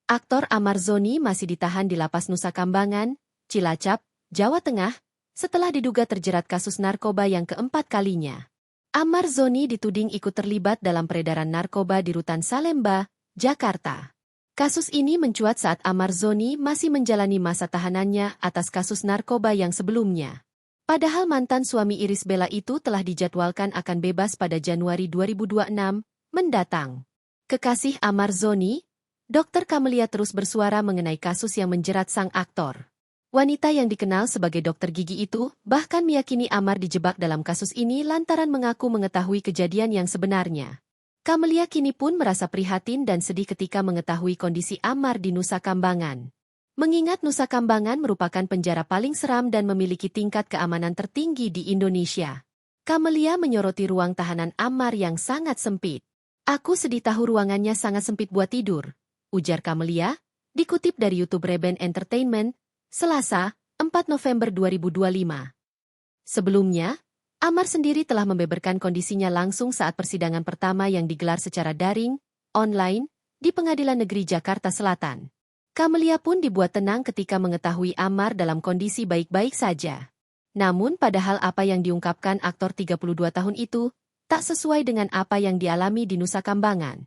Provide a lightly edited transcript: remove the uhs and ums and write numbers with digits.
Aktor Amar Zoni masih ditahan di Lapas Nusa Kambangan, Cilacap, Jawa Tengah, setelah diduga terjerat kasus narkoba yang keempat kalinya. Amar Zoni dituding ikut terlibat dalam peredaran narkoba di Rutan Salemba, Jakarta. Kasus ini mencuat saat Amar Zoni masih menjalani masa tahanannya atas kasus narkoba yang sebelumnya. Padahal mantan suami Irish Bella itu telah dijadwalkan akan bebas pada Januari 2026 mendatang. Kekasih Amar Zoni, Dr. Camelia terus bersuara mengenai kasus yang menjerat sang aktor. Wanita yang dikenal sebagai dokter gigi itu bahkan meyakini Amar dijebak dalam kasus ini lantaran mengaku mengetahui kejadian yang sebenarnya. Camelia kini pun merasa prihatin dan sedih ketika mengetahui kondisi Amar di Nusa Kambangan. Mengingat Nusa Kambangan merupakan penjara paling seram dan memiliki tingkat keamanan tertinggi di Indonesia. Camelia menyoroti ruang tahanan Amar yang sangat sempit. "Aku sedih tahu ruangannya sangat sempit buat tidur," ujar Camelia, dikutip dari YouTube Reben Entertainment, Selasa, 4 November 2025. Sebelumnya, Amar sendiri telah membeberkan kondisinya langsung saat persidangan pertama yang digelar secara daring, online, di Pengadilan Negeri Jakarta Selatan. Camelia pun dibuat tenang ketika mengetahui Amar dalam kondisi baik-baik saja. Namun padahal apa yang diungkapkan aktor 32 tahun itu, tak sesuai dengan apa yang dialami di Nusa Kambangan.